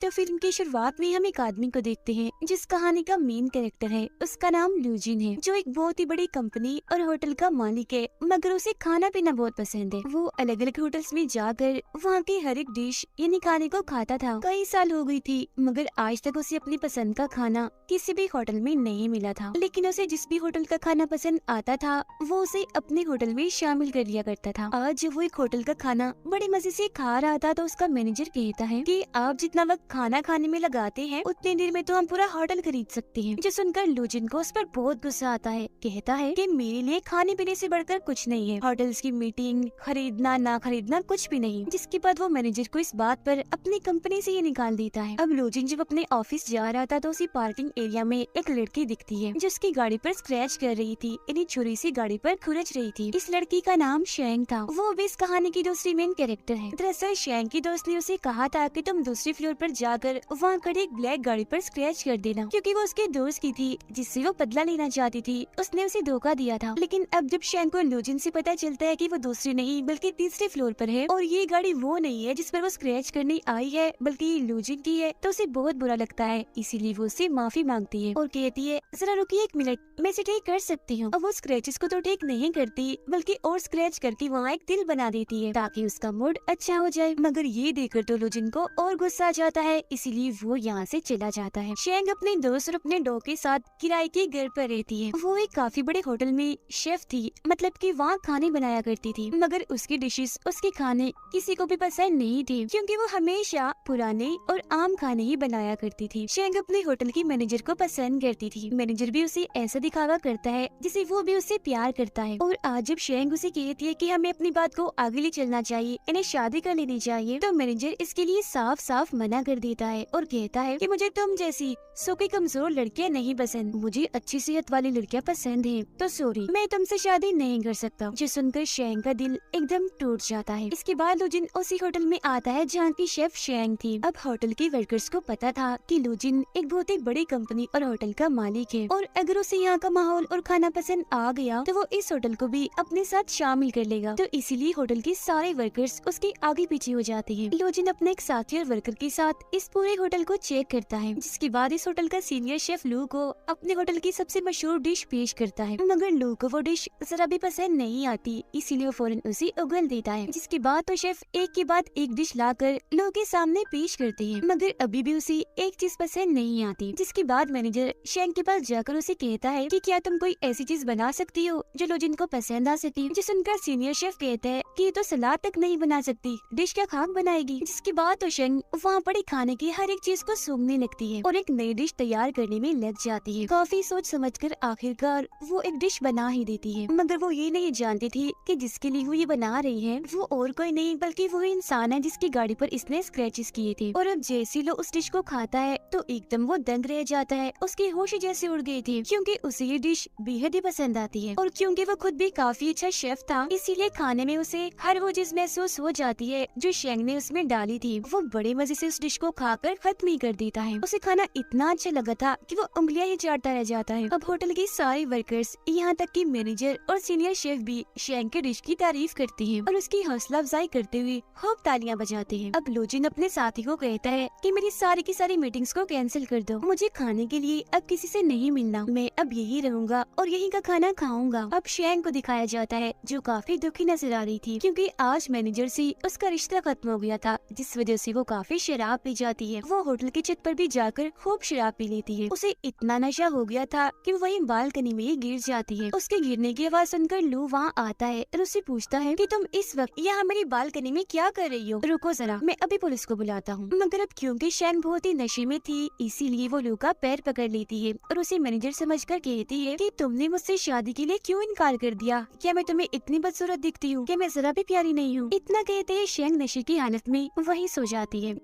तो फिल्म की शुरुआत में हम एक आदमी को देखते हैं जिस कहानी का मेन कैरेक्टर है। उसका नाम लूजिन है, जो एक बहुत ही बड़ी कंपनी और होटल का मालिक है, मगर उसे खाना पीना बहुत पसंद है। वो अलग अलग होटल्स में जाकर वहाँ की हर एक डिश यानी खाने को खाता था। कई साल हो गई थी, मगर आज तक उसे अपनी पसंद का खाना किसी भी होटल में नहीं मिला था। लेकिन उसे जिस भी होटल का खाना पसंद आता था, वो उसे अपने होटल में शामिल कर लिया करता था। आज जब वो एक होटल का खाना बड़े मजे से खा रहा था, तो उसका मैनेजर कहता है कि आप जितना वक्त खाना खाने में लगाते हैं, उतनी देर में तो हम पूरा होटल खरीद सकते हैं। जो सुनकर लूजिन को उस पर बहुत गुस्सा आता है। कहता है कि मेरे लिए खाने पीने से बढ़कर कुछ नहीं है, होटल्स की मीटिंग, खरीदना ना खरीदना कुछ भी नहीं। जिसके बाद वो मैनेजर को इस बात पर अपनी कंपनी से ही निकाल देता है। अब लूजिन जब अपने ऑफिस जा रहा था, तो उसी पार्किंग एरिया में एक लड़की दिखती है, जिसकी गाड़ी पर स्क्रैच कर रही थी, यानी छुरी से गाड़ी पर खुरच रही थी। इस लड़की का नाम शेंग था। वो भी इस कहानी की दूसरी मेन कैरेक्टर है। दरअसल शेंग की दोस्त ने उसे कहा था कि तुम दूसरी फ्लोर पर जाकर वहाँ खड़ी एक ब्लैक गाड़ी पर स्क्रैच कर देना, क्योंकि वो उसके दोस्त की थी जिससे वो बदला लेना चाहती थी। उसने उसे धोखा दिया था। लेकिन अब जब शेंग को लूजिन से पता चलता है कि वो दूसरी नहीं बल्कि तीसरे फ्लोर पर है और ये गाड़ी वो नहीं है जिस पर वो स्क्रैच करने आई है, बल्कि ये लूजिन की है, तो उसे बहुत बुरा लगता है। इसीलिए वो उससे माफी मांगती है और कहती है, जरा रुकिए एक मिनट, मैं इसे ठीक कर सकती हूँ। अब वो स्क्रैचेस को तो ठीक नहीं करती, बल्कि और स्क्रैच करके वहाँ एक दिल बना देती है ताकि उसका मूड अच्छा हो जाए। मगर ये देखकर तो लूजिन को और गुस्सा आ जाता है, इसीलिए वो यहाँ से चला जाता है। शेंग अपने दोस्त और अपने डॉग के साथ किराए के घर पर रहती है। वो एक काफी बड़े होटल में शेफ थी, मतलब कि वहाँ खाने बनाया करती थी, मगर उसकी डिशेस, उसके खाने किसी को भी पसंद नहीं थे, क्योंकि वो हमेशा पुराने और आम खाने ही बनाया करती थी। शेंग अपने होटल की मैनेजर को पसंद करती थी। मैनेजर भी उसे ऐसा दिखावा करता है जिसे वो भी उससे प्यार करता है। और आज जब शेंग उसे कहती है कि हमें अपनी बात को आगे ले चलना चाहिए, इन्हें शादी कर लेनी चाहिए, तो मैनेजर इसके लिए साफ साफ मना कर देता है और कहता है कि मुझे तुम जैसी सूखी कमजोर लड़कियां नहीं पसंद, मुझे अच्छी सेहत वाली लड़कियां पसंद हैं, तो सॉरी, मैं तुमसे शादी नहीं कर सकता। जो सुनकर शेंग का दिल एकदम टूट जाता है। इसके बाद लूजिन उसी होटल में आता है जहाँ की शेफ शेंग थी। अब होटल के वर्कर्स को पता था कि लूजिन एक बहुत ही बड़ी कंपनी और होटल का मालिक है, और अगर उसे यहाँ का माहौल और खाना पसंद आ गया तो वो इस होटल को भी अपने साथ शामिल कर लेगा। तो इसीलिए होटल के सारे वर्कर्स उसके आगे पीछे हो जाते हैं। लूजिन अपने एक साथी और वर्कर के साथ इस पूरे होटल को चेक करता है, जिसके बाद इस होटल का सीनियर शेफ लू को अपने होटल की सबसे मशहूर डिश पेश करता है। मगर लू को वो डिश जरा भी पसंद नहीं आती, इसीलिए वो फौरन उसे उगल देता है। जिसके बाद तो शेफ एक के बाद एक डिश लाकर लू के सामने पेश करते हैं, मगर अभी भी उसे एक चीज पसंद नहीं आती। जिसके बाद मैनेजर शेंग के पास जाकर उसे कहता है कि क्या तुम कोई ऐसी चीज बना सकती हो जो लूजिन को पसंद आ सके। जो सुनकर सीनियर शेफ कहता है कि ये तो सलाद तक नहीं बना सकती, डिश क्या खाक बनाएगी। जिसके बाद तो शेंग वहाँ पड़ी खाने की हर एक चीज को सूंघने लगती है और एक नई डिश तैयार करने में लग जाती है। काफी सोच समझकर आखिरकार वो एक डिश बना ही देती है, मगर वो ये नहीं जानती थी कि जिसके लिए वो ये बना रही है वो और कोई नहीं बल्कि वो इंसान है जिसकी गाड़ी पर इसने स्क्रैचेस किए थे। और अब जैसे लो उस डिश को खाता है तो एकदम वो दंग रह जाता है। उसकी होश जैसे उड़ गई थी, क्योंकि उसे ये डिश बेहद ही पसंद आती है, और क्योंकि वो खुद भी काफी अच्छा शेफ था, इसीलिए खाने में उसे हर वो चीज महसूस हो जाती है जो शेंग ने उसमें डाली थी। वो बड़े मजे से उस डिश को खाकर खत्म ही कर देता है। उसे खाना इतना अच्छा लगा था कि वो उंगलियां ही चाटता रह जाता है। अब होटल के सारे वर्कर्स, यहाँ तक कि मैनेजर और सीनियर शेफ भी शेंग के डिश की तारीफ करते हैं और उसकी हौसला अफजाई करते हुए खूब तालियां बजाते हैं। अब लूजिन अपने साथी को कहता है कि मेरी सारी की सारी मीटिंग्स को कैंसिल कर दो, मुझे खाने के लिए अब किसी से नहीं मिलना, मैं अब यही रहूंगा और यहीं का खाना खाऊंगा। अब शेंग को दिखाया जाता है जो काफी दुखी नजर आ रही थी, क्योंकि आज मैनेजर से उसका रिश्ता खत्म हो गया था, जिस वजह से वो काफी शराब पी जाती है। वो होटल की छत पर भी जाकर खूब शराब पी लेती है। उसे इतना नशा हो गया था कि वो वहीं बालकनी में ही गिर जाती है। उसके गिरने की आवाज सुनकर लू वहाँ आता है और उससे पूछता है कि तुम इस वक्त यहाँ मेरी बालकनी में क्या कर रही हो, रुको जरा, मैं अभी पुलिस को बुलाता हूँ। मगर अब क्योंकि शेंग बहुत ही नशे में थी, इसीलिए वो लू का पैर पकड़ लेती है और उसे मैनेजर समझकर कहती है कि तुमने मुझसे शादी के लिए क्यों इनकार कर दिया, क्या मैं तुम्हें इतनी बदसूरत दिखती हूँ, क्या मैं जरा भी प्यारी नहीं हूँ। इतना कहते ही शेंग नशे की हालत में वहीं सो जाती है।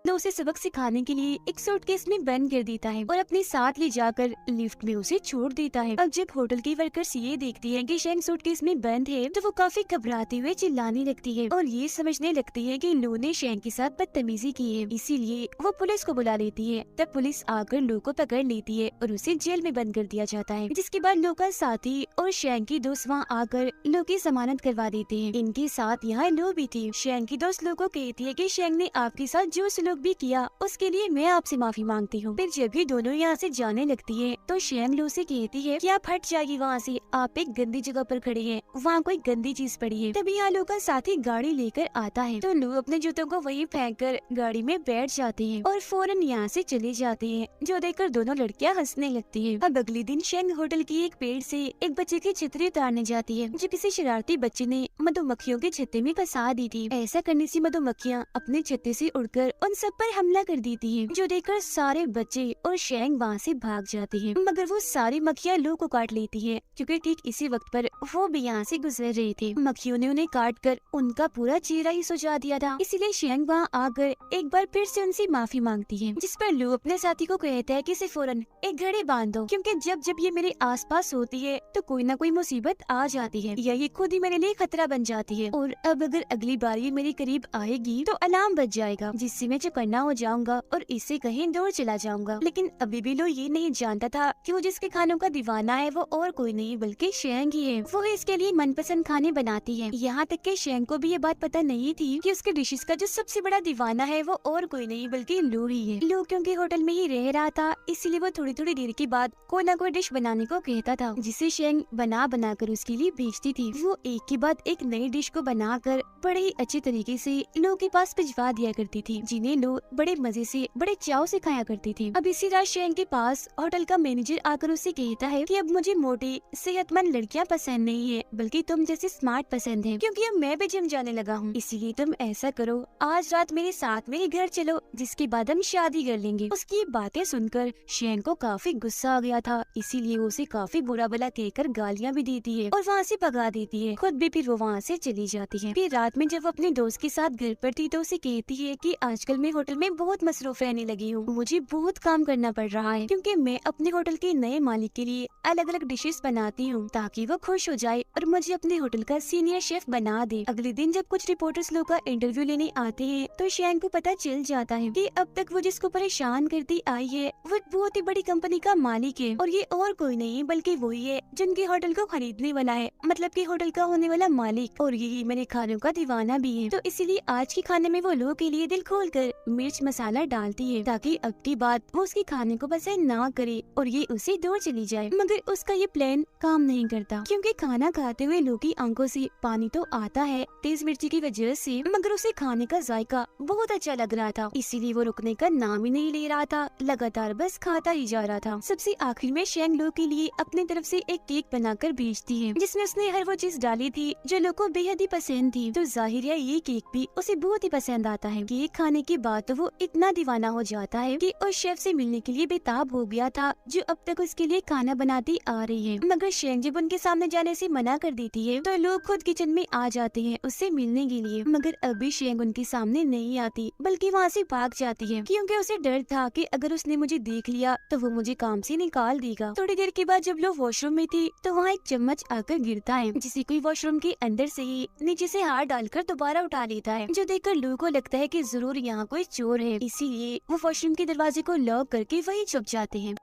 तो उसे सबक सिखाने के लिए एक सूटकेस में बंद कर देता है और अपने साथ ले जाकर लिफ्ट में उसे छोड़ देता है। अब जब होटल की वर्कर्स ये देखती है कि शेंग सूटकेस में बंद है, तो वो काफी घबराते हुए चिल्लाने लगती है और ये समझने लगती है कि लू ने शेंग के साथ बदतमीजी की है, इसीलिए वो पुलिस को बुला लेती है। तब पुलिस आकर लू को पकड़ लेती है और उसे जेल में बंद कर दिया जाता है। जिसके बाद लू का साथी और शेंग की दोस्त वहाँ आकर लू की जमानत करवा देते हैं। इनके साथ यहाँ लू भी थी। शेंग की दोस्त लू को कहती है कि शेंग ने आपके साथ जो सलूक भी किया उसके लिए मैं आपसे माफी मांगती हूँ। फिर जब भी दोनों यहाँ से जाने लगती है तो शेंग लू से कहती है कि आप हट जाइए वहाँ से, आप एक गंदी जगह पर खड़े हैं, वहाँ कोई गंदी चीज पड़ी है। तभी यहाँ लू का साथी गाड़ी लेकर आता है तो लू अपने जूतों को वहीं फेंककर गाड़ी में बैठ जाते हैं और फौरन यहाँ से चले जाते हैं, जो देखकर दोनों लड़कियाँ हंसने लगती है। अब अगले दिन शेंग होटल की एक पेड़ से एक बच्चे की छतरी उतारने जाती है, जो किसी शरारती बच्चे ने मधुमक्खियों के छत्ते में फंसा दी थी। ऐसा करने से मधुमक्खियाँ अपने छत्ते से उड़कर उन सब पर हमला कर देती है, जो देखकर सारे बच्चे और शेंग वहाँ से भाग जाते हैं। मगर वो सारी मक्खियाँ लू को काट लेती है, क्योंकि ठीक इसी वक्त पर वो भी यहाँ से गुजर रहे थे। मक्खियों ने उन्हें काट कर उनका पूरा चेहरा ही सुझा दिया था, इसीलिए शेंग वहाँ आकर एक बार फिर से उनसे माफी मांगती है, जिस पर लू अपने साथी को कहता है कि इसे फौरन एक घड़ी बांध दो, क्योंकि जब जब ये मेरे आसपास होती है तो कोई न कोई मुसीबत आ जाती है या ये खुद ही मेरे लिए खतरा बन जाती है, और अब अगर अगली बार ये मेरे करीब आएगी तो अलार्म बज जाएगा, जिससे मैं चौकन्ना हो जाऊंगा और इससे कहीं दूर चला जाऊंगा। लेकिन अभी भी लू ये नहीं जानता था कि वो जिसके खानों का दीवाना है वो और कोई नहीं बल्कि शेंग ही है। वो इसके लिए मनपसंद खाने बनाती है। यहाँ तक कि शेंग को भी ये बात पता नहीं थी कि उसके डिशेस का जो सबसे बड़ा दीवाना है वो और कोई नहीं बल्कि लू ही है। लू क्योंकि होटल में ही रह रहा था, इसीलिए वो थोड़ी थोड़ी देर के बाद कोई ना कोई डिश बनाने को कहता था, जिसे शेंग बना बना कर उसके लिए बेचती थी। वो एक के बाद एक नई डिश को बनाकर बड़े ही अच्छे तरीके से लू के पास भिजवा दिया करती थी, जिन्हें लू बड़े मजे से बड़े चाव से खाया करती थी। अब इसी रात शेंग के पास होटल का मैनेजर आकर उससे कहता है कि अब मुझे मोटी सेहतमंद लड़कियां पसंद नहीं है, बल्कि तुम जैसे स्मार्ट पसंद है, क्योंकि अब मैं भी जिम जाने लगा हूँ। इसीलिए तुम ऐसा करो, आज रात मेरे साथ मेरे घर चलो, जिसके बाद हम शादी कर लेंगे। उसकी ये बातें सुनकर शेंग को काफी गुस्सा आ गया था, इसीलिए वो उसे काफी बुरा भला कहकर गालियाँ भी देती है और वहाँ से भगा देती है। खुद भी फिर वो वहाँ से चली जाती है। फिर रात में जब वो अपने दोस्त के साथ घर पर थी तो उसे कहती है कि आजकल मैं होटल में बहुत मसरूफ रहने लगी हूँ, मुझे बहुत काम करना पड़ रहा है, क्योंकि मैं अपने होटल के नए मालिक के लिए अलग अलग डिशेस बनाती हूँ ताकि वो खुश हो जाए और मुझे अपने होटल का सीनियर शेफ बना दे। अगले दिन जब कुछ रिपोर्टर्स लोग का इंटरव्यू लेने आते हैं तो शेंग को पता चल जाता है कि अब तक वो जिसको परेशान करती आई है वो बहुत ही बड़ी कंपनी का मालिक है, और ये और कोई नहीं बल्कि वही है जिनके होटल को खरीदने वाला है, मतलब कि होटल का होने वाला मालिक, और यही मेरे खानों का दीवाना भी है। तो इसीलिए आज के खाने में वो लोगों के लिए दिल खोल कर मिर्च मसाला डालती है, ताकि अब की बात वो उसके खाने को पसंद ना करे और ये उसे दूर चली जाए। मगर उसका ये प्लान काम नहीं करता, क्योंकि खाना खाते हुए लू की आंखों से पानी तो आता है तेज मिर्ची की वजह से, मगर उसे खाने का जायका बहुत अच्छा लग रहा था, इसीलिए वो रुकने का नाम ही नहीं ले रहा था, लगातार बस खाता ही जा रहा था। सबसे आखिर में शेंग लू के लिए अपनी तरफ से एक केक बनाकर भेजती है, जिसमें उसने हर वो चीज डाली थी जो लू को बेहद ही पसंद थी। तो जाहिर है ये केक भी उसे बहुत ही पसंद आता है। केक खाने के बाद तो वो इतना दीवाना हो जाता है कि उस शेफ से मिलने के लिए बेताब हो गया था, जो अब तक उसके लिए खाना बनाती आ रही है। मगर शेंग जब उनके सामने जाने से मना कर देती है तो लोग खुद किचन में आ जाते हैं उससे मिलने के लिए, मगर अभी शेंग उनके सामने नहीं आती बल्कि वहाँ से भाग जाती है, क्योंकि उसे डर था कि अगर उसने मुझे देख लिया तो वो मुझे काम से निकाल देगा। थोड़ी देर के बाद जब लोग वॉशरूम में थी तो वहाँ एक चम्मच आकर गिरता है, जिसे कोई वॉशरूम के अंदर से ही नीचे से हाथ डालकर दोबारा उठा लेता है, जो देखकर लू को लगता है कि जरूर यहाँ कोई चोर है, इसीलिए वो वॉशरूम के दरवाजे को लॉक करके वहीं छुप जाते हैं।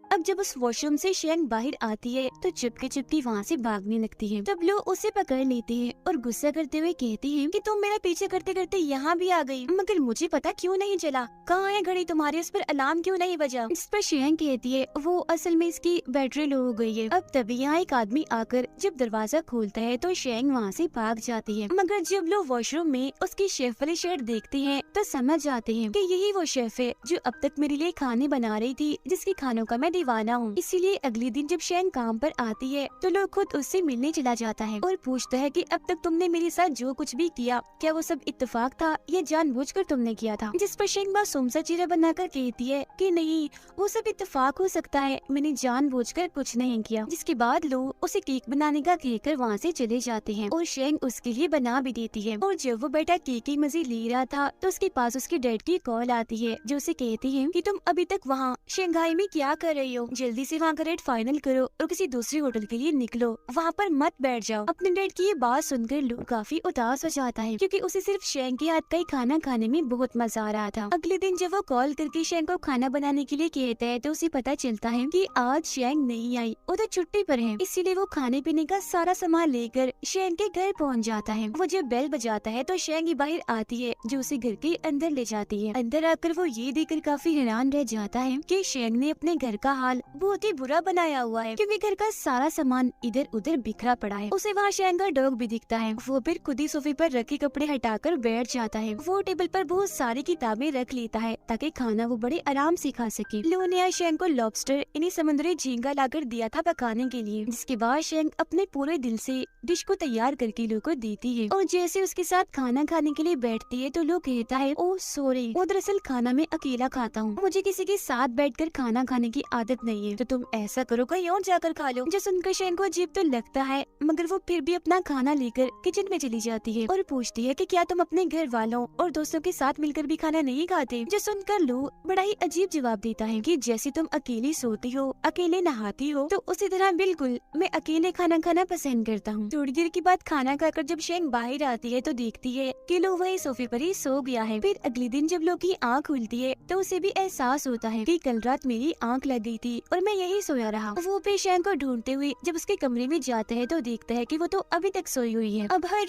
अब जब उस वॉशरूम से शेंग बाहर आती है तो चुपके चुपके वहाँ से भागने लगती है। तब लोग उसे पकड़ लेते हैं और गुस्सा करते हुए कहते हैं कि तुम मेरा पीछे करते करते यहाँ भी आ गई, मगर मुझे पता क्यों नहीं चला, कहाँ है घड़ी तुम्हारी, उस पर अलार्म क्यों नहीं बजा। इस पर शेंग कहती है वो असल में इसकी बैटरी लो हो गई है। अब तभी यहाँ एक आदमी आकर जब दरवाजा खोलता है तो शेंग वहाँ से भाग जाती है, मगर जब लोग वॉशरूम में उसकी शेफ वाली शर्ट देखते हैं तो समझ जाते हैं कि यही वो शेफ है जो अब तक मेरे लिए खाने बना रही थी, जिसके खानों का मैं दीवाना हूँ। इसीलिए अगले दिन जब शेंग काम पर आती है तो लोग खुद उससे मिलने चला जाता है और पूछता है कि अब तक तुमने मेरे साथ जो कुछ भी किया क्या वो सब इत्तेफाक था या जानबूझकर तुमने किया था। जिस पर शेंग मासूम सा चेहरा बनाकर कहती है कि नहीं, वो सब इत्तेफाक हो सकता है, मैंने जानबूझकर कुछ नहीं किया। जिसके बाद लोग उसे केक बनाने का कहकर वहाँ से चले जाते हैं और शेंग उसके लिए बना भी देती है। और जब वो बेटा केक की मजे ले रहा था तो उसके पास उसके डैड की कॉल आती है, जो उसे कहती है कि तुम अभी तक वहाँ शंघाई में क्या कर रही रही हो, जल्दी से वहाँ का रेट फाइनल करो और किसी दूसरे होटल के लिए निकलो, वहाँ पर मत बैठ जाओ। अपने डैड की ये बात सुनकर लू काफी उदास हो जाता है, क्योंकि उसे सिर्फ शेंग के हाथ का ही खाना खाने में बहुत मजा आ रहा था। अगले दिन जब वो कॉल करके शेंग को खाना बनाने के लिए कहता है तो उसे पता चलता है कि आज शेंग नहीं आई, वो तो छुट्टी पर है। इसीलिए वो खाने पीने का सारा सामान लेकर शेंग के घर पहुँच जाता है। वो जब बेल बजाता है तो शेंग ही बाहर आती है, जो उसे घर के अंदर ले जाती है। अंदर आकर वो ये देखकर काफी हैरान रह जाता है कि शेंग ने अपने घर का हाल बहुत ही बुरा बनाया हुआ है, क्योंकि घर का सारा सामान इधर उधर बिखरा पड़ा है। उसे वहाँ शेंग का डॉग भी दिखता है। वो फिर खुद ही सोफे पर रखे कपड़े हटाकर बैठ जाता है। वो टेबल पर बहुत सारी किताबें रख लेता है ताकि खाना वो बड़े आराम से खा सके। लू ने आज शेंग को लॉबस्टर यानी समुद्री झींगा लाकर दिया था पकाने के लिए, जिसके बाद शेंग अपने पूरे दिल से डिश को तैयार करके लू को देती है। और जैसे उसके साथ खाना खाने के लिए बैठती है तो लू कहता है, ओ सॉरी, वो दरअसल खाना मैं अकेला खाता हूँ, मुझे किसी के साथ बैठकर खाना खाने की आदत नहीं है, तो तुम ऐसा करो कहीं और जाकर खा लो। जो सुनकर शेंग को अजीब तो लगता है, मगर वो फिर भी अपना खाना लेकर किचन में चली जाती है और पूछती है कि क्या तुम अपने घर वालों और दोस्तों के साथ मिलकर भी खाना नहीं खाते। जो सुनकर लू बड़ा ही अजीब जवाब देता है कि जैसे तुम अकेली सोती हो, अकेले नहाती हो, तो उसी तरह बिल्कुल मैं अकेले खाना खाना पसंद करता हूँ। थोड़ी देर के बाद खाना खाकर जब शेंग बाहर आती है तो देखती है कि लू वही सोफे पर ही सो गया है। फिर अगले दिन जब लू की आँख खुलती है तो उसे भी एहसास होता है कि कल रात मेरी आँख लग गई थी और मैं यही सोया रहा। वो भी शेंग को ढूंढते हुए जब उसके कमरे में जाता है तो देखता है कि वो तो अभी तक सोई हुई है। अब हर